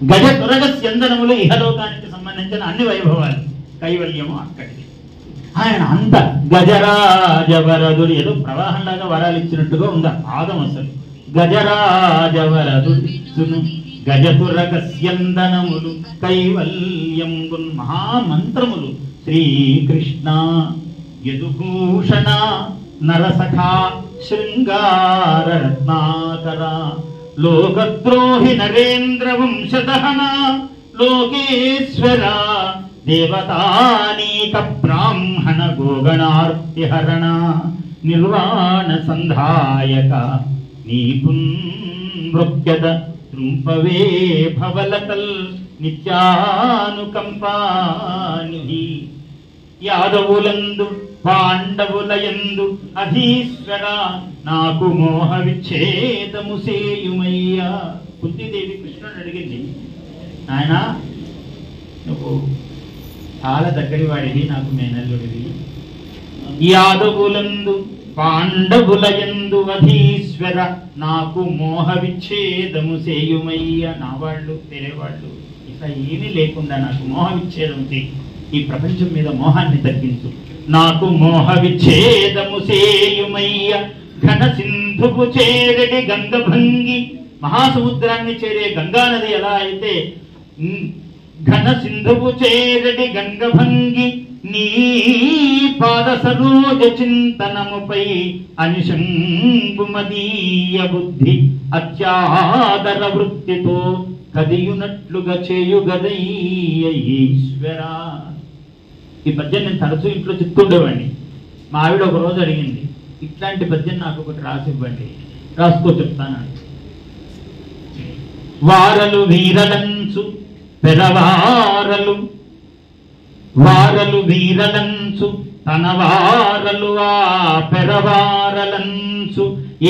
గజ తురగ స్యందనములు ఇహలోకానికి సంబంధించిన అన్ని వైభవాలు, కైవల్యము అక్కడికి. ఆయన అంత గజరాజవరదుడు, ఏదో ప్రవాహంలాగా వరాలు ఇచ్చినట్టుగా ఉంది ఆదం. అసలు గజరాజవరదుడు గజతురగ స్యందనములు కైవల్యంబున్ మహామంత్రములు శ్రీకృష్ణ యదుభూషణ నరసఖా శృంగార రత్నాకర లోకద్రోహి నరేంద్ర వంశదహన లోకేశ్వర దేవతానీక బ్రాహ్మణ గోగణార్తిహరణ నిర్వాణ సంధాయక నీపున్ మృక్యద త్రుంపవే భవలతల్ నిత్యానుకంపానిధి యాదవులందు పాండవులయందు అధీశ్వర నాకు మోహ విచ్ఛేదము సేయుమయ్యా. కుంతీదేవి కృష్ణుడు అడిగింది, ఆయన నువ్వు చాలా దగ్గరి వాడివి, నాకు మేనల్లుడివి, యాదవులందు పాండవులయందు అధీశ్వర నాకు మోహ విచ్ఛేదము సేయుమయ్యా. నా వాళ్ళు వేరే వాళ్ళు ఇక ఏమీ లేకుండా నాకు మోహ విచ్ఛేదం చేయి, ఈ ప్రపంచం మీద మోహాన్ని తగ్గించు, నాకు మోహ విచ్ఛేదము సేయుమయ్య. ఘన సింధువు చేరడి గంగభంగి, మహాసముద్రాన్ని చేరే గంగానది ఎలా అయితే ఘన సింధువు చేరడి గంగభంగి నీ పాద సరోజ చింతనముపై అనిశంభుమదీయ బుద్ధి అత్యాదర వృత్తితో కదియునట్లుగా చేయుగదయ్య ఈశ్వర. ఈ పద్యం నేను తరచూ ఇంట్లో చెప్తుండేవాడిని. మా ఆవిడ ఒక రోజు అడిగింది, ఇట్లాంటి పద్యం నాకు ఒకటి రాసివ్వండి. రాసుకో చెప్తాను. వారలు వీరలంచు పెరవారలు వారలు వీరలంచు తన వారలు ఆ పెరవారలంచు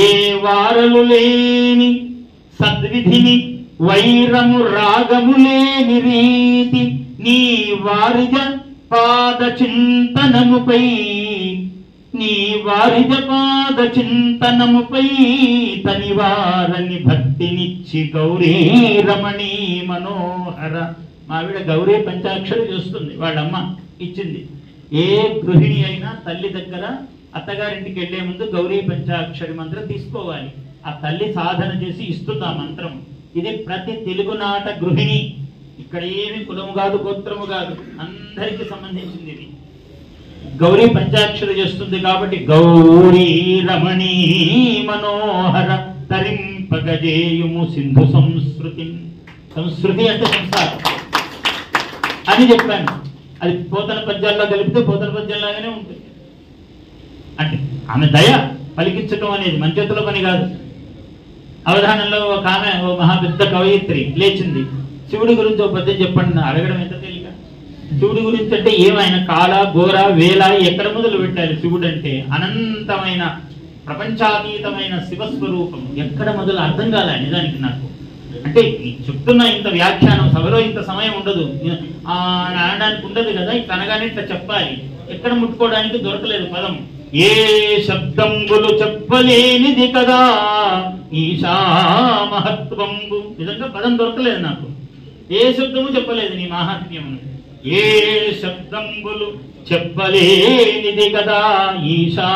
ఏ వారలు లేని సద్విధిని వైరము రాగము లేని రీతి నీ వారిజ పాద చింతనముపై నీ వారిజ పాద చింతనముపై తనివారని భక్తినిచ్చి గౌరీ రమణీ మనోహర. మావిడ గౌరీ పంచాక్షరి చూస్తుంది, వాళ్ళమ్మ ఇచ్చింది. ఏ గృహిణి అయినా తల్లి దగ్గర అత్తగారింటికి వెళ్లే ముందు గౌరీ పంచాక్షరి మంత్రం తీసుకోవాలి. ఆ తల్లి సాధన చేసి ఇస్తుంది ఆ మంత్రం. ఇది ప్రతి తెలుగునాట గృహిణి, ఇక్కడ ఏమి కులము కాదు గోత్రము కాదు, అందరికి సంబంధించింది. ఇది గౌరీ పంచాక్షరి చేస్తుంది కాబట్టి గౌరీ రమణీ మనోహర తరింపగజేయుము సింధు సంస్కృతి. సంస్కృతి అంటే సంసారం అని చెప్పాను. అది పోతన పద్యాల్లో కలిపితే పోతన పద్యంలాగానే ఉంటుంది. అంటే ఆమె దయ పలికించటం అనేది మన చేతిలో పని కాదు. అవధానంలో ఒక ఆమె ఓ మహా పెద్ద కవయిత్రి లేచింది, శివుడి గురించి ఒక పద్యం చెప్పండి. అడగడం ఎంత తేలిక. శివుడి గురించి అంటే ఏమైనా కాల ఘోర వేల ఎక్కడ మొదలు పెట్టాలి? శివుడు అంటే అనంతమైన ప్రపంచాతీతమైన శివస్వరూపం. ఎక్కడ మొదలు అర్థం కాలే నిజానికి నాకు. అంటే చెప్తున్న ఇంత వ్యాఖ్యానం సభలో ఇంత సమయం ఉండదు, అనడానికి ఉండదు కదా. ఇట్లా అనగానే ఇట్లా చెప్పాలి. ఎక్కడ ముట్టుకోవడానికి దొరకలేదు పదం. ఏ శబ్దంబులు చెప్పలేనిది కదా ఈశా మహత్వంబు. నిజంగా పదం దొరకలేదు నాకు. ఏ శబ్దము చెప్పలేదు నీ మహాత్మ్యము. ఏ శబ్దంబులు చెప్పలేనిది కదా ఈశా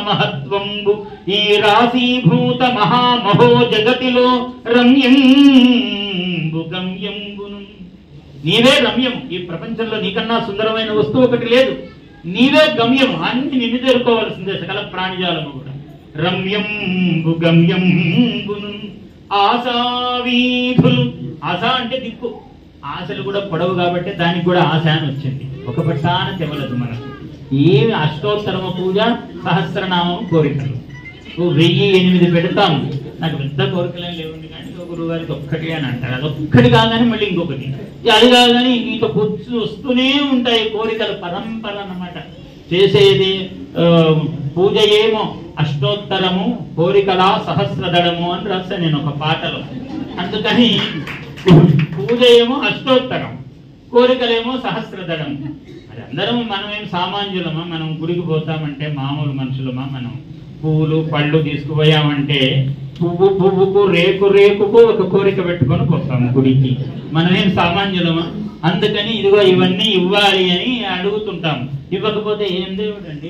మహత్వంబు. ఈ రాశీభూత మహామహో జగతిలో రమ్యంబు గమ్యంబును. నీవే రమ్యం. ఈ ప్రపంచంలో నీకన్నా సుందరమైన వస్తువు ఒకటి లేదు. నీవే గమ్యం. అన్ని నిన్ను చేరుకోవాల్సిందే, సకల ప్రాణిజాలము కూడా. రమ్యంబు గమ్యంబును. ఆశావీధులు. ఆశ అంటే దిక్కు. ఆశలు కూడా పొడవు కాబట్టి దానికి కూడా ఆశ అని వచ్చింది. ఒక పట్టాన తెవలదు మనకు. ఏమి అష్టోత్తరమ పూజ, సహస్రనామం, కోరికలు 1008 పెడతాము. నాకు పెద్ద కోరికలేం లేవండి, కానీ గురువు గారికి ఒక్కటి అని అంటారు. అది ఒక్కటి కాగానే మళ్ళీ ఇంకొకటి, అది కాగానే ఇంత కూర్చు వస్తూనే ఉంటాయి కోరికలు. పరంపర అన్నమాట. చేసేది పూజ ఏమో అష్టోత్తరము, కోరికలా సహస్రదళము అని రాస్తా నేను ఒక పాటలో. అందుకని పూజ ఏమో అష్టోత్తరం, కోరికలేమో సహస్రదళం. అది అందరం మనమేం సామాన్యులమా? మనం గుడికి పోతామంటే మామూలు మనుషులమా? మనం పూలు పళ్ళు తీసుకుపోయామంటే పువ్వు పువ్వుకు రేకు రేకుకు ఒక కోరిక పెట్టుకొని పోతాము గుడికి. మనమేం సామాన్యులమా? అందుకని ఇదిగో ఇవన్నీ ఇవ్వాలి అని అడుగుతుంటాం. ఇవ్వకపోతే ఏం దేవుడు అండి,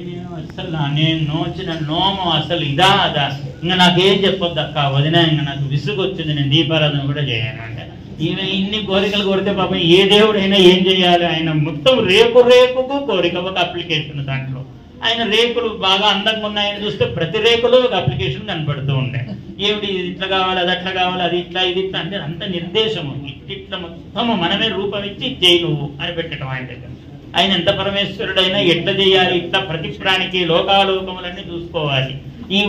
నేను నోచిన నోము అసలు ఇదా అదా, ఇంకా నాకేం చెప్పొద్దు అక్క వదిన, ఇంకా నాకు విసుగు వచ్చింది, నేను దీపారాధన కూడా చేయను అంటే ఈమె ఇన్ని కోరికలు కోరితే పాపం ఏ దేవుడైనా ఏం చేయాలి? ఆయన మొత్తం రేకు రేకుకు కోరిక, ఒక అప్లికేషన్. దాంట్లో ఆయన రేకులు బాగా అందంగా ఉన్నాయని చూస్తే ప్రతి రేకులో ఒక అప్లికేషన్ కనపడుతూ ఉండే. ఏమిటి ఇట్లా కావాలి, అది అట్లా కావాలి, అది ఇట్లా ఇది ఇట్లా అంటే అంత నిర్దేశము. ఇట్లా మొత్తము మనమే రూపం ఇచ్చి చేయి నువ్వు అని పెట్టడం ఆయన దగ్గర. ఆయన ఎంత పరమేశ్వరుడైనా ఎట్లా చేయాలి, ఇట్లా ప్రతి ప్రాణికి లోకాలోకములన్నీ చూసుకోవాలి. ఈ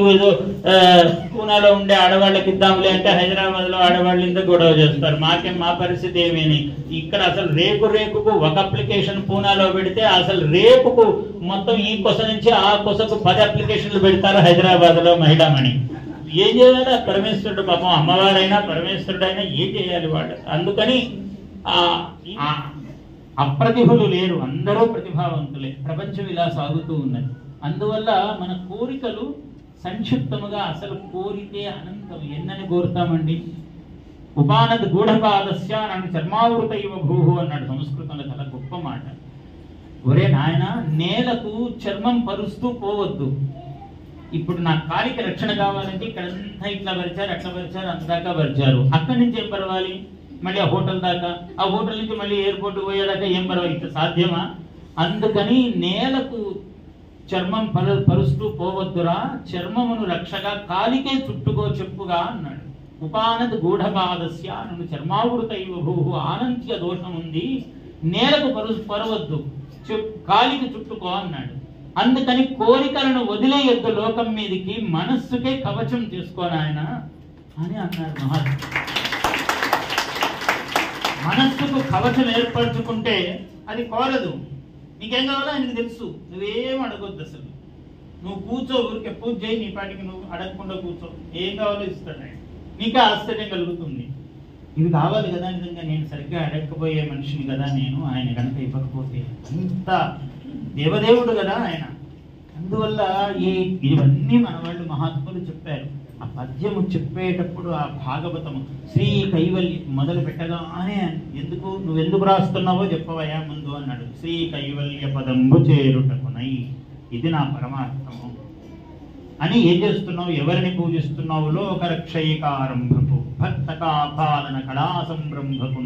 పూనాలో ఉండే ఆడవాళ్ళకి ఇద్దాంలే అంటే హైదరాబాద్ లో ఆడవాళ్ళు ఇంత గొడవ చేస్తారు. మా పరిస్థితి ఏమేని ఇక్కడ అసలు రేకు రేకుకు ఒక అప్లికేషన్ పూనాలో పెడితే అసలు రేపుకు మొత్తం ఈ కొస నుంచి ఆ కొసకు 10 అప్లికేషన్లు పెడతారు హైదరాబాద్ లో మహిళామణి. ఏం చేయాలి? పరమేశ్వరుడు పాపం, అమ్మవారైనా పరమేశ్వరుడైనా ఏం చేయాలి వాళ్ళు? అందుకని అప్రతిభులు లేరు, అందరూ ప్రతిభావంతులే. ప్రపంచం ఇలా సాగుతూ ఉన్నది. అందువల్ల మన కోరికలు సంక్షిప్తముగా అసలు కోరితే అనంతం. ఎన్నని కోరుతామండి? ఉపానద్ గూఢపాదస్య నన్ను చర్మావృత ఇవ భూహు అన్నాడు సంస్కృతంలో. చాలా గొప్ప మాట. ఒరే నాయన, నేలకు చర్మం పరుస్తూ పోవద్దు. ఇప్పుడు నా కాలికి రక్షణ కావాలంటే ఇక్కడంతా ఇట్లా పరిచారు, అట్లా పరిచారు, అంతదాకా పరిచారు. అక్కడి నుంచి ఏం పర్వాలి? మళ్ళీ ఆ హోటల్ దాకా, ఆ హోటల్ నుంచి మళ్ళీ ఎయిర్పోర్ట్ పోయేదాకా ఏం పర్వాలి? ఇట్లా సాధ్యమా? అందుకని నేలకు చర్మం పరుస్తూ పోవద్దురా, చర్మమును రక్షగా కాలికే చుట్టుకో చెప్పుగా అన్నాడు. ఉపానద్ గూఢపాదస్య నన్ను చర్మావృత ఇవ భూహు, ఆనంత్య దోషం ఉంది, నేలకు పరవద్దు, కాలికి చుట్టుకో అన్నాడు. అందుకని కోరికలను వదిలేయొద్దు లోకం మీదికి, మనస్సుకే కవచం తీసుకోని ఆయన అని అన్నాడు మహాత్ముడు. మనస్సుకు కవచం ఏర్పరచుకుంటే అది కోరదు. నీకేం కావాలో ఆయనకు తెలుసు, నువ్వేం అడగొద్దు. అసలు నువ్వు కూర్చో, ఊరికే పూజ చేయి, నీ పాటికి నువ్వు అడగకుండా కూర్చో, ఏం కావాలో ఇస్తాడు ఆయన. నీకే ఆశ్చర్యం కలుగుతుంది. ఇవి కావాలి కదా, నిజంగా నేను సరిగ్గా అడగకపోయే మనిషిని కదా నేను, ఆయన కనుక ఇవ్వకపోతే. అంత దేవదేవుడు కదా ఆయన. అందువల్ల ఇవన్నీ మన వాళ్ళు మహాత్ములు చెప్పారు. ఆ పద్యము చెప్పేటప్పుడు ఆ భాగవతము శ్రీ కైవల్య మొదలు పెట్టగానే ఎందుకు నువ్వెందుకు రాస్తున్నావో చెప్పవయా ముందు అన్నాడు. శ్రీ కైవల్య పదంబు చేరుటకునై, ఇది నా పరమార్థము అని. ఏం చేస్తున్నావు? ఎవరిని పూజిస్తున్నావు? లోకరక్షైకారంభకు, భక్తకాపాలన కళా సంరంభకు,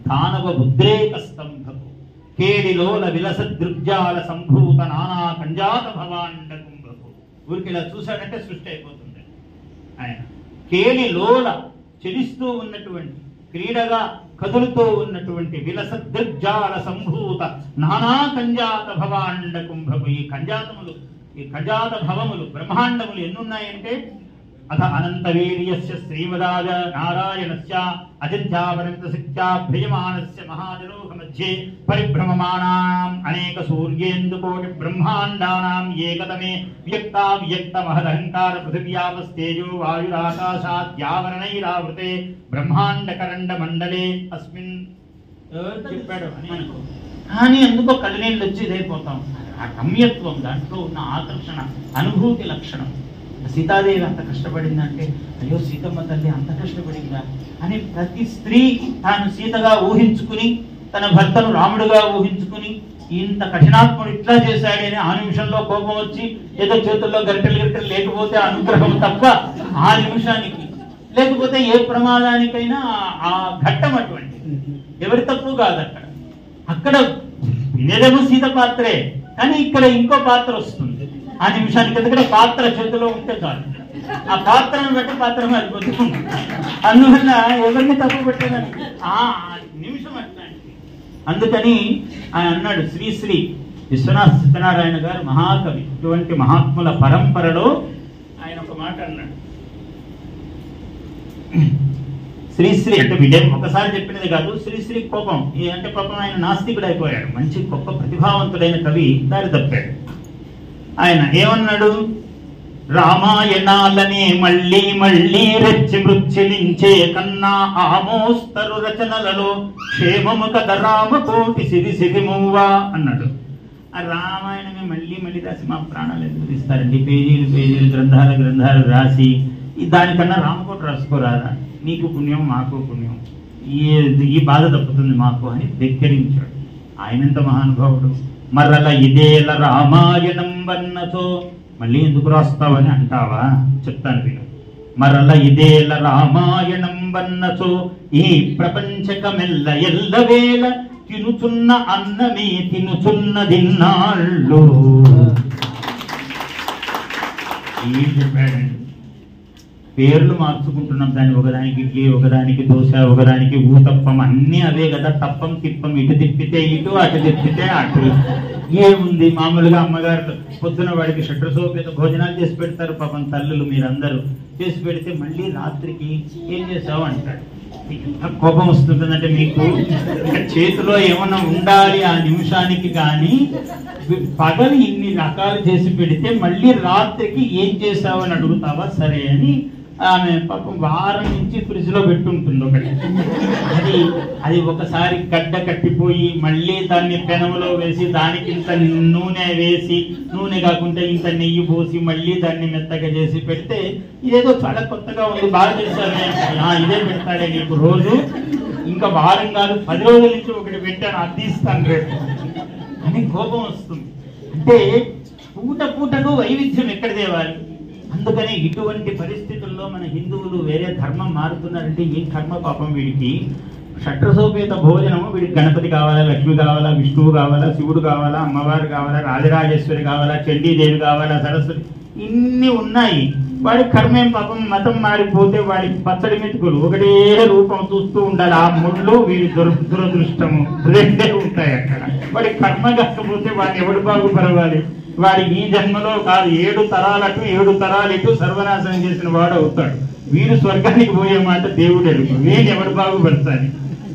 దానవ బుద్రేక స్తంభకు, కేడిలోల విలస దృగ్జాల సంభూత నానా కంజాత భవాండ కుంభకు. ఊరికి ఇలా చూశాడంటే సృష్టి అయిపోతుంది. ఆయన కేలిలోల చెలిస్తూ ఉన్నటువంటి, క్రీడగా కదులుతూ ఉన్నటువంటి విలస దృగ్జాల సంభూత నానా కంజాత భవాండ కుంభకు. ఈ కంజాతములు, ఈ కంజాత భవములు, బ్రహ్మాండములు ఎన్నున్నాయంటే అథ అనంత వీర్యస్య శ్రీమదాజ నారాయణస్య అజింత్యావనంత శక్త్యాభ్యయమానస్య మహాజలోక మధ్యే పరిభ్రమమానాం అనేక సూర్యేందుకోటి బ్రహ్మాండానాం ఏకతమే వ్యక్తావ్యక్త మహదహంకార పృథివ్యాపస్తేజో వాయురాకాశాద్యావరణైరావృతే బ్రహ్మాండకరండ మండలే అస్మిన్ చెప్పాడు అని అనుకో. కానీ ఎందుకో కళ్ళనీళ్ళు వచ్చి ఇదైపోతాం. ఆ రమ్యత్వం, దాంట్లో ఉన్న ఆకర్షణ, అనుభూతి లక్షణం. సీతాదేవి అంత కష్టపడిందంటే, అయ్యో సీతమ్మ తల్లి అంత కష్టపడిందా అని ప్రతి స్త్రీ తాను సీతగా ఊహించుకుని, తన భర్తను రాముడుగా ఊహించుకుని, ఇంత కఠినాత్ముడు ఇట్లా చేశాడని ఆ నిమిషంలో కోపం వచ్చి ఏదో చేతుల్లో గరిటెలు లేకపోతే అనుగ్రహం తప్ప ఆ నిమిషానికి, లేకపోతే ఏ ప్రమాదానికైనా ఆ ఘట్టం అటువంటి. ఎవరి తప్పు కాదు అక్కడ. అక్కడ వినేదేమో సీత పాత్రే, కానీ ఇక్కడ ఇంకో పాత్ర వస్తుంది ఆ నిమిషానికి. ఎందుకంటే పాత్ర చేతిలో ఉంటే చాలు, ఆ పాత్రను బట్టి పాత్ర మారిపోతుంది. అందువల్ల ఎవరిని తప్పు పెట్టేదానికి ఆ నిమిషం అట్లాంటి. అందుకని ఆయన అన్నాడు, శ్రీశ్రీ విశ్వనాథ సత్యనారాయణ గారు మహాకవి. ఇటువంటి మహాత్ముల పరంపరలో ఆయన ఒక మాట అన్నాడు. శ్రీశ్రీ అంటే విజయం ఒకసారి చెప్పినది కాదు. శ్రీశ్రీ కోపం అంటే పాపం ఆయన నాస్తికుడు అయిపోయాడు. మంచి గొప్ప ప్రతిభావంతుడైన కవి దారి తప్పాడు. ఆయన ఏమన్నాడు? రామాయణాలనే మళ్ళీ మళ్ళీ రెచ్చి మృచ్ఛిలించే కన్నా ఆమోస్తరు రచనలలో క్షేమము కథ రామకోటి సిరి సిరిమువ్వా అన్నాడు. ఆ రామాయణమే మళ్ళీ మళ్ళీ రాసి మా ప్రాణాలు ఎందుకు తీస్తారండి? పేజీలు పేజీలు గ్రంథాలు రాసి దానికన్నా రామకోట రాసుకోరాదా? నీకు పుణ్యం మాకు పుణ్యం, ఈ బాధ తప్పుతుంది మాకు అని ధిక్కరించాడు. ఆయనంత మహానుభావుడు. మరలా ఇదేల రామాయణం వన్నతో మళ్ళీ ఎందుకు రాస్తావని అంటావా? చెప్తాను విను. మరల ఇదేల రామాయణం వన్నచో ఈ ప్రపంచకమెల్ల ఎల్లవేళ తినుచున్న అన్నమే తినుచున్నదిన్నాళ్ళు. ఏం చెప్పాడండి? పేర్లు మార్చుకుంటున్నాం, దాన్ని ఒకదానికి ఇడ్లీ, ఒకదానికి దోశ, ఒకదానికి ఊతప్పం, అన్నీ అవే కదా. తప్పం తిప్పం, ఇటు తిప్పితే ఇటు, అటు తిప్పితే అటు. ఏముంది? మామూలుగా అమ్మగారు పొద్దున వాడికి షట్రసోపేత భోజనాలు చేసి పెడతారు. పాపం తల్లులు మీరందరూ చేసి పెడితే మళ్ళీ రాత్రికి ఏం చేసావు అంటాడు. ఎంత కోపం వస్తుంటుందంటే మీకు చేతిలో ఏమన్నా ఉండాలి ఆ నిమిషానికి. కానీ పగలు ఇన్ని రకాలు చేసి పెడితే మళ్ళీ రాత్రికి ఏం చేసావు అని అడుగుతావా? సరే అని ఆమె పాపం వారం నుంచి ఫ్రిడ్జ్ లో పెట్టుంటుంది ఒకటి. అది ఒకసారి గడ్డ కట్టిపోయి మళ్ళీ దాన్ని పెనములో వేసి దానికి ఇంత నూనె వేసి, నూనె కాకుండా ఇంత నెయ్యి పోసి మళ్ళీ దాన్ని మెత్తగా చేసి పెడితే ఇదేదో చాలా కొత్తగా ఉంది, బాగా చేశానే, ఇదే పెడతాడే నీకు రోజు, ఇంకా వారం కాదు 10 రోజుల నుంచి ఒకటి పెట్టాను, అది ఇస్తాను రేపు అని కోపం వస్తుంది. అంటే పూట పూటకు వైవిధ్యం ఎక్కడ తేవాలి? అందుకని ఇటువంటి పరిస్థితుల్లో మన హిందువులు వేరే ధర్మం మారుతున్నారంటే ఏం కర్మ పాపం వీడికి. షట్రసోపేత భోజనము వీడికి గణపతి కావాలా, లక్ష్మి కావాలా, విష్ణువు కావాలా, శివుడు కావాలా, అమ్మవారు కావాలా, రాజరాజేశ్వరి కావాలా, చండీదేవి కావాలా, సరస్వతి, ఇన్ని ఉన్నాయి. వాడి కర్మేం పాపం. మతం మారిపోతే వాడికి పచ్చడి మెతుకులు ఒకటే రూపం చూస్తూ ఉండాలి. ఆ ముళ్ళు వీడి దురదృష్టము రెండే ఉంటాయి అక్కడ. వాడి కర్మ కాకపోతే వాడిని ఎవడు బాగుపరవాలి? వాడి ఈ జన్మలో కాదు 7 తరాలు అటు 7 తరాలు ఇటు సర్వనాశనం చేసిన వాడు అవుతాడు. వీడు స్వర్గానికి పోయే మాట దేవుడు అడుగు, నేను ఎవడు బాగుపడతాను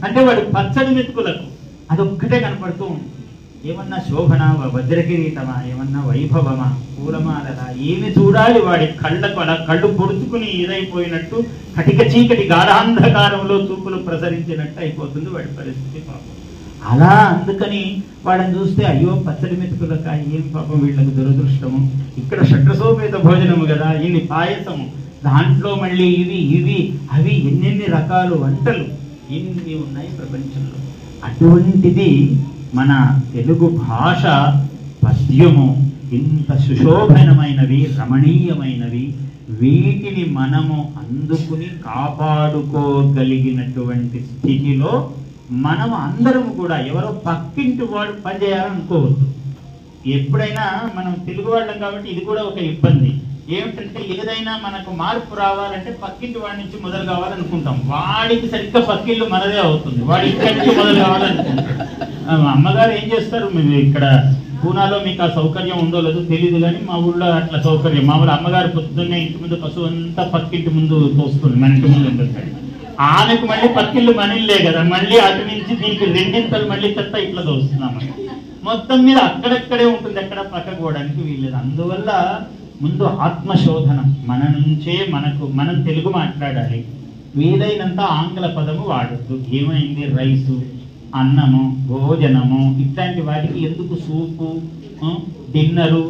అంటే వాడి పచ్చడి మెతుకులకు అదొక్కటే కనపడుతూ ఉంది. ఏమన్నా శోభన వజ్రకిరీటమా, ఏమన్నా వైభవమా, పూలమాలలా, ఏమి చూడాలి? వాడి కళ్ళకు అలా కళ్ళు పొడుచుకుని ఇదైపోయినట్టు కటిక చీకటి గాఢాంధకారంలో చూపులు ప్రసరించినట్టు అయిపోతుంది వాడి పరిస్థితి పాపం. అలా అందుకని వాడిని చూస్తే అయ్యో పచ్చడి మెతుకులక ఏం పాపం వీళ్ళకి దురదృష్టము. ఇక్కడ షట్రసోపేత భోజనము కదా, ఇన్ని పాయసము, దాంట్లో మళ్ళీ ఇవి అవి ఎన్నెన్ని రకాలు వంటలు ఎన్ని ఉన్నాయి ప్రపంచంలో. అటువంటిది మన తెలుగు భాష పద్యము ఇంత సుశోభనమైనవి, రమణీయమైనవి. వీటిని మనము అందుకుని కాపాడుకోగలిగినటువంటి స్థితిలో మనం అందరం కూడా ఎవరో పక్కింటి వాడు పనిచేయాలనుకోవద్దు. ఎప్పుడైనా మనం తెలుగు వాళ్ళం కాబట్టి ఇది కూడా ఒక ఇబ్బంది ఏమిటంటే, ఏదైనా మనకు మార్పు రావాలంటే పక్కింటి వాడి నుంచి మొదలు కావాలనుకుంటాం. వాడికి సరిగ్గా పక్కిళ్ళు మనదే అవుతుంది, వాడి ఇక్కడి నుంచి మొదలు కావాలనుకుంటాం. అమ్మగారు ఏం చేస్తారు, మీరు ఇక్కడ పూనాలో మీకు ఆ సౌకర్యం ఉందో లేదో తెలియదు, కానీ మా ఊళ్ళో అట్లా సౌకర్యం. మామూలు అమ్మగారు పొద్దున్నే ఇంటి ముందు పశువు అంతా పక్కింటి ముందు తోస్తుంది, మన ఇంటి ముందు ఉంటుంది. ఆమెకు మళ్ళీ పక్కిళ్ళు మనిల్లే కదా, మళ్ళీ అటు నుంచి దీనికి రెండింతలు మళ్ళీ చెత్త ఇట్లా తోస్తున్నాము. మొత్తం మీద అక్కడక్కడే ఉంటుంది, ఎక్కడ పక్కకు పోవడానికి వీల్లేదు. అందువల్ల ముందు ఆత్మశోధనం మన నుంచే. మనం తెలుగు మాట్లాడాలి, వీలైనంత ఆంగ్ల పదము వాడద్దు. ఏమైంది, రైసు, అన్నము, భోజనము, ఇట్లాంటి వాటికి ఎందుకు సూపు, డిన్నరు,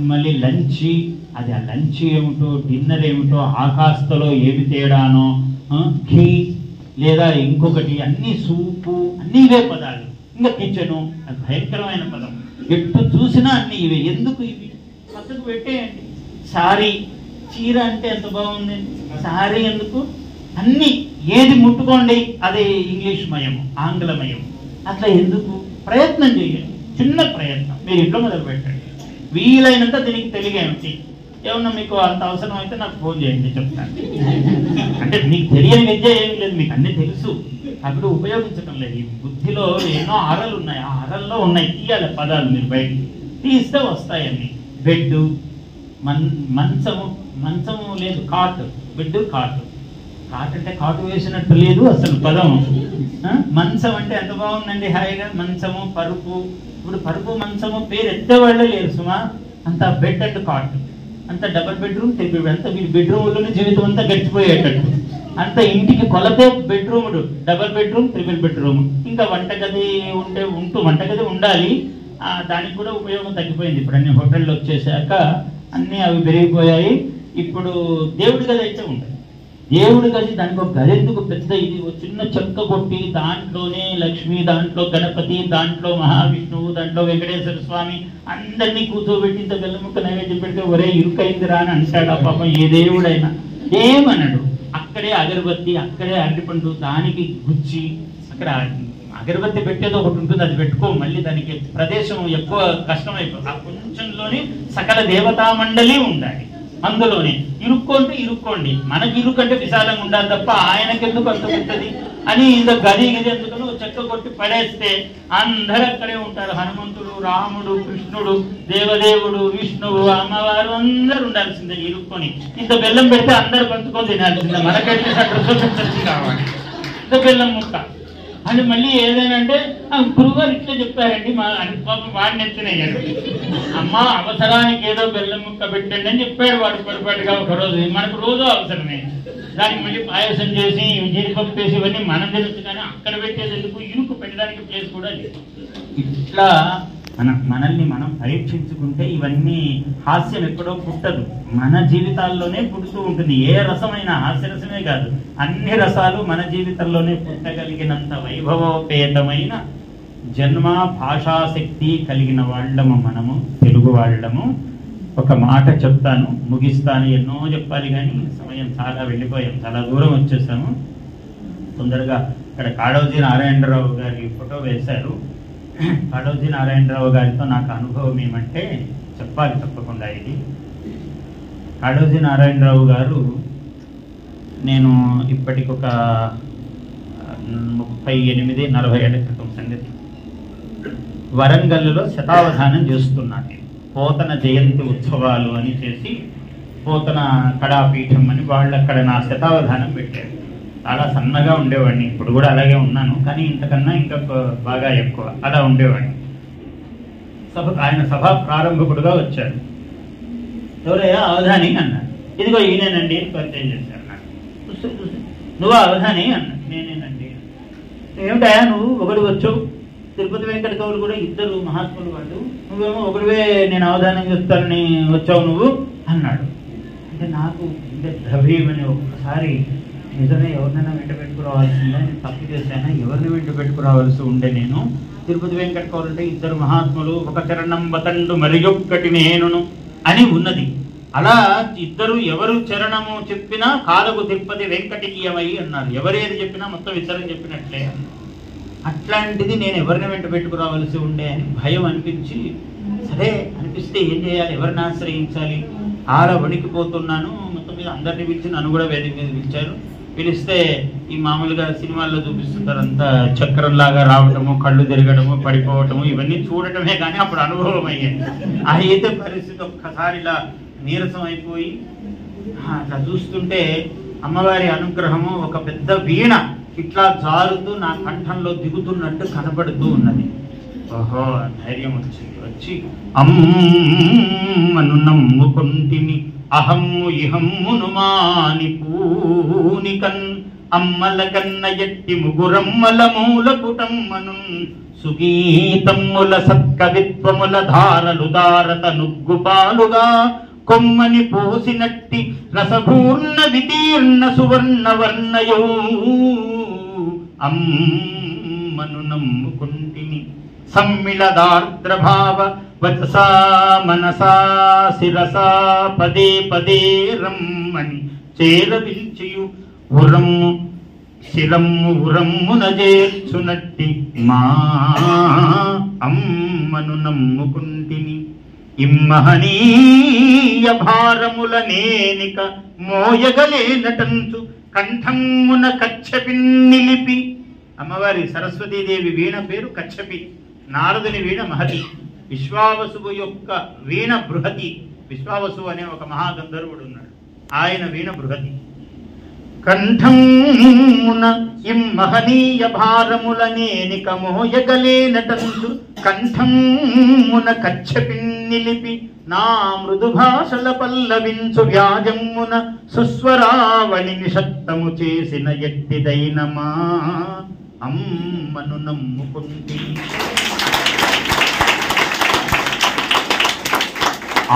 మళ్ళీ లంచ్. అది ఆ లంచ్ ఏమిటో డిన్నర్ ఏమిటో ఆకాశలో ఏమి తేడానో, ఘీ లేదా ఇంకొకటి, అన్ని సూపు, అన్ని ఇవే పదాలు. ఇంకా కిచెను, అది భయంకరమైన పదం. ఎటు చూసినా అన్ని ఇవే. ఎందుకు ఇవి పక్కకు పెట్టేయండి. సారీ, చీర అంటే ఎంత బాగుంది, సారీ ఎందుకు? అన్ని ఏది ముట్టుకోండి అదే ఇంగ్లీష్ మయము, ఆంగ్లమయము. అట్లా ఎందుకు? ప్రయత్నం చేయండి, చిన్న ప్రయత్నం మీరు ఇంట్లో మొదలు పెట్టండి. వీలైనంత దీనికి తెలియేమిటి. ఏమన్నా మీకు అంత అవసరం అయితే నాకు ఫోన్ చేయండి, చెప్తాను. అంటే మీకు తెలియని విద్య ఏమి లేదు, మీకు అన్నీ తెలుసు, అప్పుడు ఉపయోగించడం లేదు. ఈ బుద్ధిలో ఎన్నో అరలు ఉన్నాయి, ఆ అరల్లో ఉన్నాయి, తీయాలి పదాలు. మీరు బయటికి తీస్తే వస్తాయన్నీ. బెడ్, మంచము లేదు, కాట్, బెడ్, కాట్. కాట్ అంటే కాటు వేసినట్టు లేదు అసలు పదం. మంచం అంటే ఎంత బాగుందండి, హాయిగా. మంచము, పరుపు. ఇప్పుడు పరుపు, మంచము పేరు ఎత్తేవాళ్ళే లేరు సుమా. అంత బెడ్ అండ్ కాట్, అంత డబల్ బెడ్రూమ్, ట్రిపుల్ బెడ్, అంత వీడి బెడ్రూమ్లోనే జీవితం అంతా గడిచిపోయేటట్టు. అంత ఇంటికి కొలతే బెడ్రూముడు, డబల్ బెడ్రూమ్, ట్రిపుల్ బెడ్రూమ్. ఇంకా వంటగది వంటగది ఉండాలి. దానికి కూడా ఉపయోగం తగ్గిపోయింది. ఇప్పుడు అన్ని హోటళ్ళు వచ్చేసాక అన్నీ అవి పెరిగిపోయాయి. ఇప్పుడు దేవుడి గది అయితే ఉంటుంది. దేవుడి గది, దానికి ఒక గది ఎందుకు పెద్ద, ఇది చిన్న చెక్క కొట్టి దాంట్లోనే లక్ష్మి, దాంట్లో గణపతి, దాంట్లో మహావిష్ణువు, దాంట్లో వెంకటేశ్వర స్వామి అందరినీ కూర్చోబెట్టి ఇంత బెల్లముక్క నైవేద్యం పెడితే ఒరే ఇరుకైందిరా అని అంటాడు. పాపం ఏ దేవుడైనా ఏమన్నాడు. అక్కడే అగరబత్తి, అక్కడే అరటిపండు దానికి గుచ్చి, అక్కడ అగరబత్తి పెట్టేది ఒకటి ఉంటుంది, అది పెట్టుకో, మళ్ళీ దానికి ప్రదేశం ఎక్కువ కష్టమైపోతుంది. ఆ కొంచెంలోనే సకల దేవతా మండలి ఉండాలి. అందులోనే ఇరుక్కోండి, మనకి ఇరుకంటే విశాలంగా ఉండాలి తప్ప ఆయనకెందుకు అంత ఉంటుంది అని ఇంత గది ఎందుకనో చెక్క కొట్టి పడేస్తే అందరూ అక్కడే ఉంటారు. హనుమంతుడు, రాముడు, కృష్ణుడు, దేవదేవుడు, విష్ణువు, అమ్మవారు అందరూ ఉండాల్సిందే ఇరుక్కొని. ఇంత బెల్లం పెడితే అందరు పంచుకొని తినాల్సిందే. మనకైతే డ్రెస్ కావాలి ఇంత బెల్లం ముక్క అని. మళ్ళీ ఏదైనా అంటే గురువుగారు ఇట్లా చెప్పారండి మా అని పాపం వాడిని ఎత్తినయ్యాడు. అమ్మ అవసరానికి ఏదో బెల్లం ముక్క పెట్టండి అని చెప్పాడు వాడు పొరపాటుగా ఒకరోజు. మనకు రోజు అవసరమే. దానికి మళ్ళీ పాయసం చేసి జీడిపప్పు వేసి ఇవన్నీ మనం తెలుసు, కానీ అక్కడ పెట్టేది ఎందుకు, ఇరుకు పెట్టడానికి ప్లేస్ కూడా లేదు. ఇట్లా మనల్ని మనం పరీక్షించుకుంటే ఇవన్నీ హాస్యం ఎక్కడో పుట్టదు, మన జీవితాల్లోనే పుడుతూ ఉంటుంది. ఏ రసమైన హాస్యరసమే కాదు, అన్ని రసాలు మన జీవితంలోనే పుట్టగలిగినంత వైభవోపేతమైన జన్మ భాషాశక్తి కలిగిన వాళ్ళము మనము, తెలుగు వాళ్ళము. ఒక మాట చెప్తాను, ముగిస్తాను. ఎన్నో చెప్పాలి కానీ సమయం చాలా వెళ్ళిపోయాం, చాలా దూరం వచ్చేసాము. తొందరగా ఇక్కడ కాళోజీ నారాయణరావు గారి ఫోటో వేశారు. కాళోజీ నారాయణరావు గారితో నాకు అనుభవం ఏమంటే చెప్పాలి తప్పకుండా. ఇది కాళోజీ నారాయణరావు గారు, నేను ఇప్పటికొక 38-40 ఏళ్ల క్రితం సంగతి, వరంగల్లో శతావధానం చేస్తున్నాను. పోతన జయంతి ఉత్సవాలు అని చేసి పోతన కళాపీఠం అని వాళ్ళు అక్కడ నా శతావధానం పెట్టారు. చాలా సన్నగా ఉండేవాడిని, ఇప్పుడు కూడా అలాగే ఉన్నాను, కానీ ఇంతకన్నా ఇంకా బాగా ఎక్కువ అలా ఉండేవాడిని. ఆయన సభ ప్రారంభకుడుగా వచ్చారు. ఎవరయ్యా అవధాని అన్నాడు. ఇదిగో ఈయనేనండి పరిచయం చేశారు నాకు. నువ్వు అవధాని అన్నాడు. నేనేనండి. ఏమిటయా నువ్వు ఒకటి వచ్చావు, తిరుపతి వెంకట కవులు కూడా ఇద్దరు మహాత్ములు వాళ్ళు, నువ్వేమో ఒకటివే నేను అవధానం చేస్తానని వచ్చావు నువ్వు అన్నాడు. అంటే నాకు అంటే ద్రవ్యమని ఒక్కసారి నిజమే ఎవరినైనా వెంట పెట్టుకురావాల్సిందే, నేను తప్పు చేశాను, ఎవరిని వెంట పెట్టుకురావాల్సి ఉండే. నేను తిరుపతి వెంకట కవులు అంటే ఇద్దరు మహాత్ములు, ఒక చరణం బతండు మరియొక్కటి నేనును అని ఉన్నది. అలా ఇద్దరు ఎవరు చరణము చెప్పినా కాలకు తిరుపతి వెంకటకీయమై అన్నారు. ఎవరేది చెప్పినా మొత్తం ఇద్దరు చెప్పినట్లే. అట్లాంటిది నేను ఎవరిని వెంట పెట్టుకురావాల్సి ఉండే అని భయం అనిపించి, సరే అనిపిస్తే ఏం చేయాలి, ఎవరిని ఆశ్రయించాలి, అలా వణికిపోతున్నాను. మొత్తం మీద అందరినీ పిలిచి నన్ను కూడా వేదిక మీద పిలిచారు. పిలిస్తే ఈ మామూలుగా సినిమాల్లో చూపిస్తుంటారు, అంతా చక్రంలాగా రావటము, కళ్ళు తిరగడము, పడిపోవటము, ఇవన్నీ చూడటమే కానీ అప్పుడు అనుభవం అయ్యాయి. అయితే పరిస్థితి ఒక్కసారి ఇలా నీరసం అయిపోయి అట్లా చూస్తుంటే అమ్మవారి అనుగ్రహము ఒక పెద్ద వీణ ఇట్లా జారుతూ నా కంఠంలో దిగుతున్నట్టు కనబడుతూ ఉన్నది. ఓహో ధైర్యం వచ్చి అమ్మను నమ్ముకుంటిని అహమ్ము ఇహమ్మును మాని పూనికన్ అమ్మల కన్న ఎట్టి ముగురమ్మల మూల పుటమ్మను సుగీతమ్ముల సత్కవిత్వముల ధారలు దారత నుగ్గుపాలుగా కొమ్మని పోసినట్టి రసపూర్ణ వితీర్ణ సువర్ణ వర్ణయో అమ్మను నమ్ముకుంటిని సమ్మిళదార్ద్రభావ వచసా మనసా శిరసా పదే పదే రమ్మని చేరవిల్చియు ఉరమ్ము శిరమ్ము ఉరమ్మున చేర్చునట్టి మా అమ్మను నమ్ముకుంటిని ఇమ్మహనీయ భారముల నేనిక మోయగలేనటంచు కంఠమ్మున కచ్చపి నిలిపి. అమ్మవారి సరస్వతీదేవి వీణ పేరు కచ్చపి, నారదుని వీణ మహతి, విశ్వావసువు యొక్క వీణ బృహతి. విశ్వావసు అనే ఒక మహాగంధర్వుడు ఉన్నాడు, ఆయన వీణ బృహతి. కంఠమున ఇమ్మహనీయ భారముల నేనిక మోయగలేనటంచు కంఠమున కచ్చపి నిలిపి నా మృదు భాషల పల్లవించు వ్యాజమున సుస్వరావళి నిషత్తము చేసిన ఎట్టిదైనమా అమ్మను నమ్ముకుంటి.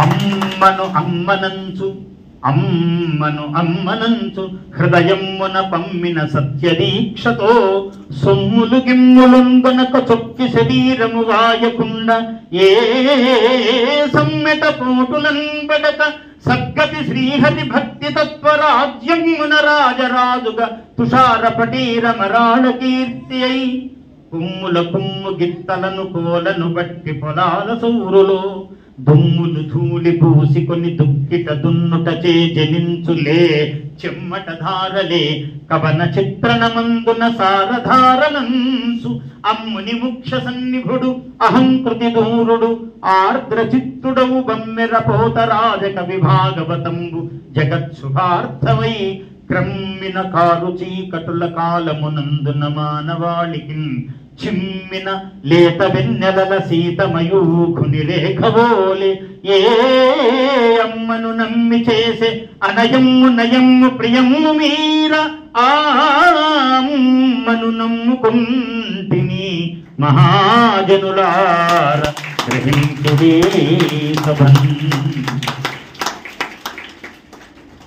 అమ్మను అమ్మనంచు అమ్మను అమ్మనంచు హృదయమున పమ్మిన సత్యదీక్షతో సొమ్ములు గిమ్ములుంగనక చొక్కి శరీరము వాయకుండ ఏ సమ్మెట పోటులంబడక సద్గతి శ్రీహరి భక్తి తత్వరాజ్యమున రాజరాజుగా తుషార పటీర మరాళ కీర్తి అయి కుమ్ముల కుమ్ము గిత్తలను కోలను బట్టి పొలాల సౌరులో దుమ్ములు ధూళి పూసికొని దుక్కిట దున్నుటచే జనించులే చెమ్మట ధారలే కవన చిత్రణమందున సారధారనంసు అమ్ముని ముఖ్య సన్నిభుడు అహంకృతి దూరుడు ఆర్ద్ర చిత్తుడవు బమ్మెర పోతరాజక విభాగవతంబు జగత్సుభార్థమై క్రమ్మిన కారు చీకటుల కాలమునందున మానవాళికి చిమ్మిన లేత వెన్నెలల సీతమయూఖుని రేఖవోలే ఏ అమ్మను నమ్మి చేసే అనయమ్ము నయమ్ము ప్రియమ్ము మీర ఆ అమ్మను నమ్ముకుంటిని మహాజనులార గ్రహించుడే సభన్.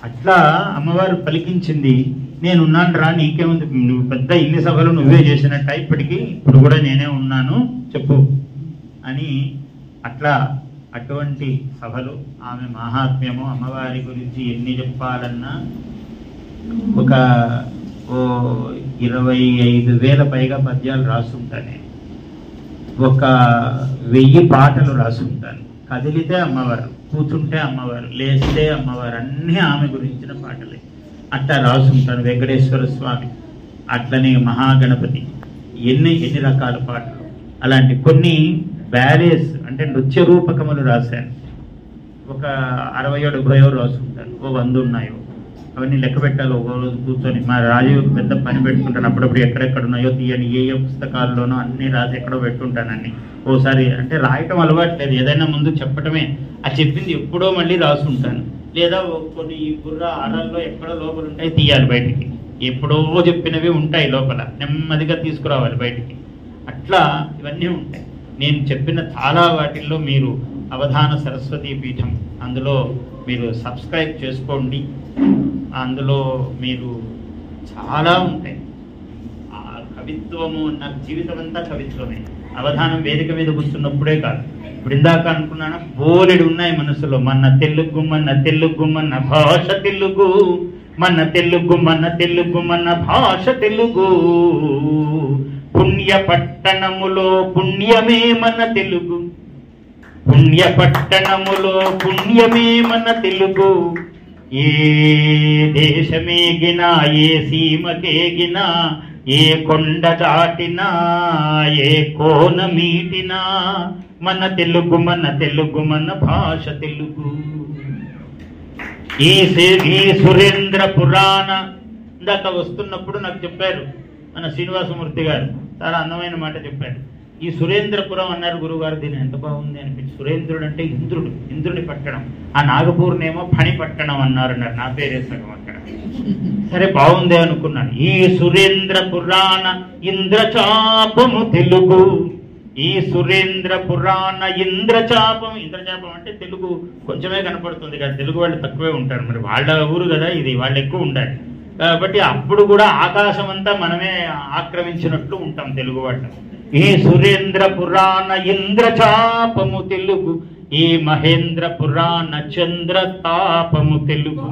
అట్లా అమ్మవారు పలికించింది. నేనున్నాను రా, నీకేముంది, నువ్వు పెద్ద ఇన్ని సభలు నువ్వే చేసినట్టు ఇప్పటికీ, ఇప్పుడు కూడా నేనే ఉన్నాను చెప్పు అని. అట్లా అటువంటి సభలు, ఆమె మహాత్మ్యము, అమ్మవారి గురించి ఎన్ని చెప్పాలన్నా ఒక 25,000 పైగా పద్యాలు రాస్తుంటాను, ఒక 1000 పాటలు రాస్తుంటాను. కదిలితే అమ్మవారు, కూర్చుంటే అమ్మవారు, లేస్తే అమ్మవారు, అన్నీ ఆమె గురించిన పాటలే. అట్లా రాసుంటాను. వెంకటేశ్వర స్వామి, అట్లనే మహాగణపతి, ఎన్ని రకాల పాటలు. అలాంటి కొన్ని బ్యాలేస్ అంటే నృత్య రూపకములు రాశాను. ఒక 60-70 రాసుంటాను, 100 ఉన్నాయో. అవన్నీ లెక్క పెట్టాలి ఒక రోజు కూర్చొని. మా రాజీవ్ పెద్ద పని పెట్టుకుంటాను, అప్పుడప్పుడు ఎక్కడెక్కడ ఉన్నాయో తీయని, ఏ పుస్తకాల్లోనో అన్నీ రాసి ఎక్కడో పెట్టుంటాను అన్ని. ఓసారి అంటే రాయటం అలవాటు లేదు, ఏదైనా ముందు చెప్పటమే. ఆ చెప్పింది ఎప్పుడో మళ్ళీ రాసుంటాను. లేదా కొన్ని బుర్ర అరల్లో ఎక్కడో లోపల ఉంటాయి, తీయాలి బయటికి. ఎప్పుడో చెప్పినవి ఉంటాయి లోపల, నెమ్మదిగా తీసుకురావాలి బయటికి. అట్లా ఇవన్నీ ఉంటాయి. నేను చెప్పిన చాలా వాటిల్లో మీరు అవధాన సరస్వతీ పీఠం, అందులో మీరు సబ్స్క్రైబ్ చేసుకోండి. అందులో మీరు చాలా ఉంటాయి. ఆ కవిత్వము, నాకు జీవితం అంతా కవిత్వమే. అవధానం వేదిక మీద కూర్చున్నప్పుడే కాదు, ఇప్పుడు ఇందాక అనుకున్నాను, బోలెడు ఉన్నాయి మనసులో. మన తెలుగు మన భాష తెలుగు, మన తెలుగు మన భాష తెలుగు. పుణ్య పట్టణములో పుణ్యమే మన తెలుగు, పుణ్య పట్టణములో పుణ్యమే మన తెలుగు. ఏ దేశమేగినా, ఏ సీమకేగినా, ఏ కొండ దాటినా, ఏ కోన మీటినా, మన తెలుగు మన భాష తెలుగు. ఈ సురేంద్ర పురాణ ఇందాక వస్తున్నప్పుడు నాకు చెప్పారు మన శ్రీనివాసమూర్తి గారు, చాలా అందమైన మాట చెప్పారు. ఈ సురేంద్రపురం అన్నారు గురువుగారు, దీని ఎంత బాగుంది అనిపించి. సురేంద్రుడు అంటే ఇంద్రుడు, ఇంద్రుని పట్టణం. ఆ నాగపూర్నేమో ఫణి పట్టణం అన్నారు. నా పేరే సగం అక్కడ. సరే బాగుంది అనుకున్నాను. ఈ సురేంద్ర పురాణ ఇంద్రచాపము తెలుగు, ఈ సురేంద్ర పురాణ ఇంద్రచాపం. ఇంద్రచాపం అంటే తెలుగు కొంచెమే కనపడుతుంది కదా, తెలుగు వాళ్ళు తక్కువే ఉంటారు. మరి వాళ్ళ ఊరు కదా ఇది, వాళ్ళు ఎక్కువ ఉండాలి కాబట్టి అప్పుడు కూడా ఆకాశం అంతా మనమే ఆక్రమించినట్లు ఉంటాం తెలుగు వాళ్ళు. ఈ సురేంద్ర పురాణ ఇంద్రచాపము తెలుగు, ఈ మహేంద్ర పురాణ చంద్రతాపము తెలుగు.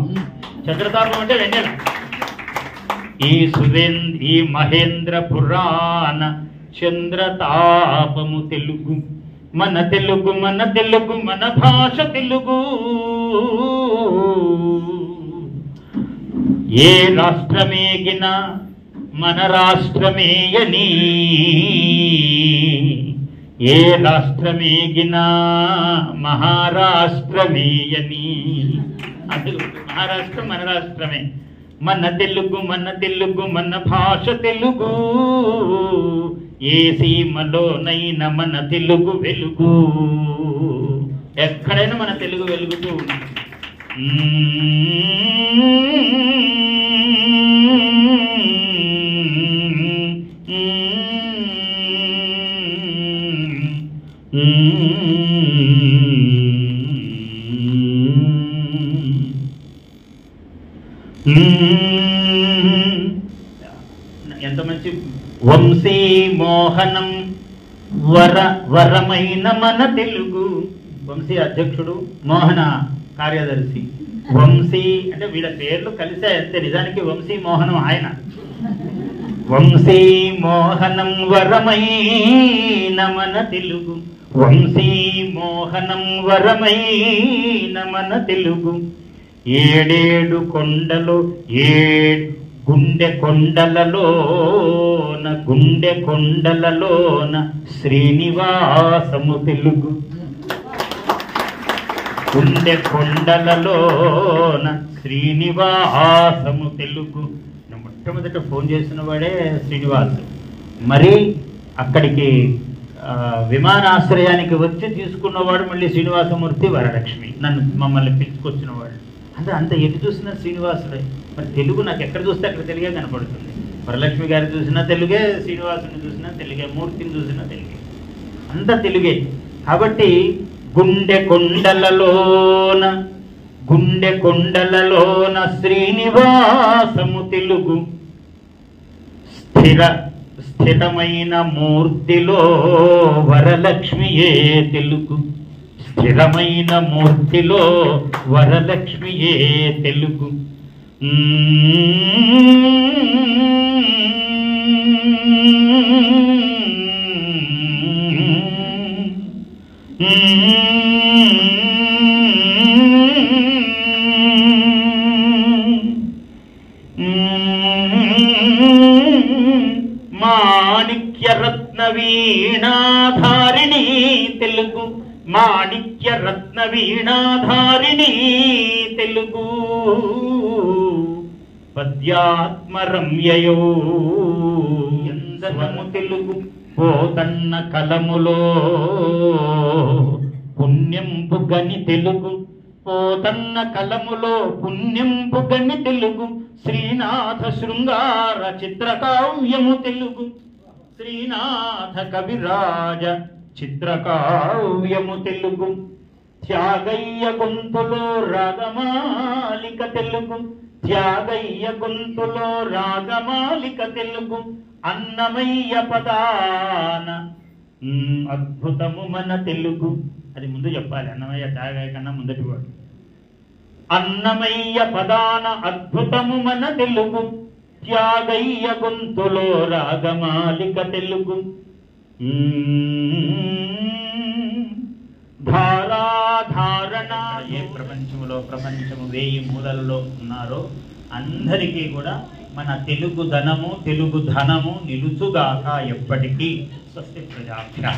చంద్రతాపం అంటే వెన్నెల. ఈ మహేంద్ర పురాణ చంద్రతాపము తెలుగు. మన తెలుగు మన భాష తెలుగు. ఏ రాష్ట్రమేగినా మన రాష్ట్రమేయని, ఏ రాష్ట్రమేగినా మహారాష్ట్రమేయని. అసలు మహారాష్ట్రం మన రాష్ట్రమే. మన తెలుగు మన భాష తెలుగు. ఏ సీమలోనైనా మన తెలుగు వెలుగు. ఎక్కడైనా మన తెలుగు వెలుగుతూ ఉంది. ఎంత మంచి వంశీ మోహనం వరమైన మన తెలుగు. వంశీ అధ్యక్షుడు, మోహన కార్యదర్శి. వంశీ అంటే వీళ్ళ పేర్లు కలిసే అంతే, నిజానికి వంశీ మోహనం ఆయన. వంశీ మోహనం వరమైన మన తెలుగు, వంశీ మోహనం వరమైన మన తెలుగు. ఏడేడు కొండలు గుండె కొండలలోన శ్రీనివాసము తెలుగు. గుండె కొండలలోన శ్రీనివాసము తెలుగు. మొట్టమొదట ఫోన్ చేసిన వాడే శ్రీనివాసు. మరి అక్కడికి విమానాశ్రయానికి వచ్చి తీసుకున్నవాడు మళ్ళీ శ్రీనివాసమూర్తి వరలక్ష్మి, మమ్మల్ని పిలుచుకొచ్చినవాడు. అంత ఎటు చూసినా శ్రీనివాసుడే. మరి తెలుగు నాకు ఎక్కడ చూస్తే అక్కడ తెలుగే కనపడుతుంది. వరలక్ష్మి గారిని చూసినా తెలుగే, శ్రీనివాసుని చూసినా తెలుగే, మూర్తిని చూసినా తెలుగే, అంత తెలుగే. కాబట్టి గుండె కొండలలోన శ్రీనివాసము తెలుగు. స్థిరమైన మూర్తిలో వరలక్ష్మియే తెలుగు. స్థిరమైన మూర్తిలో వరలక్ష్మియే తెలుగు. మాణిక్యరత్న వీణాధారిణి తెలుగు. మాణిక్యరత్న వీణాధారిణి తెలుగు. పద్యాత్మరమ్యయో ఎందనము తెలుగు. పోతన్న కలములో పుణ్యంపు గని తెలుగు. పోతన్న కలములో పుణ్యంపు గని తెలుగు. శ్రీనాథ శృంగార చిత్రకావ్యము తెలుగు. శ్రీనాథ కవిరాజ చిత్రకావ్యము తెలుగు. త్యాగయ్య గొంతులో రాగమాలిక తెలుగు. త్యాగయ్య గొంతులో రాగమాలిక తెలుగు. అన్నమయ్య పదాన అద్భుతము మన తెలుగు. అది ముందు చెప్పాలి, అన్నమయ్య త్యాగయ్య కన్నా ముందటి వాడు. అన్నమయ్య పదాన అద్భుతము మన తెలుగు. త్యాగయ్య గొంతులో రాగమాలిక తెలుగు. ధారాధారణ ఏ ప్రపంచము 1000 మూలల్లో ఉన్నారో అందరికీ కూడా మన తెలుగు ధనము నిలుచుగాక ఎప్పటికీ. స్వస్తి ప్రజాభ్యః.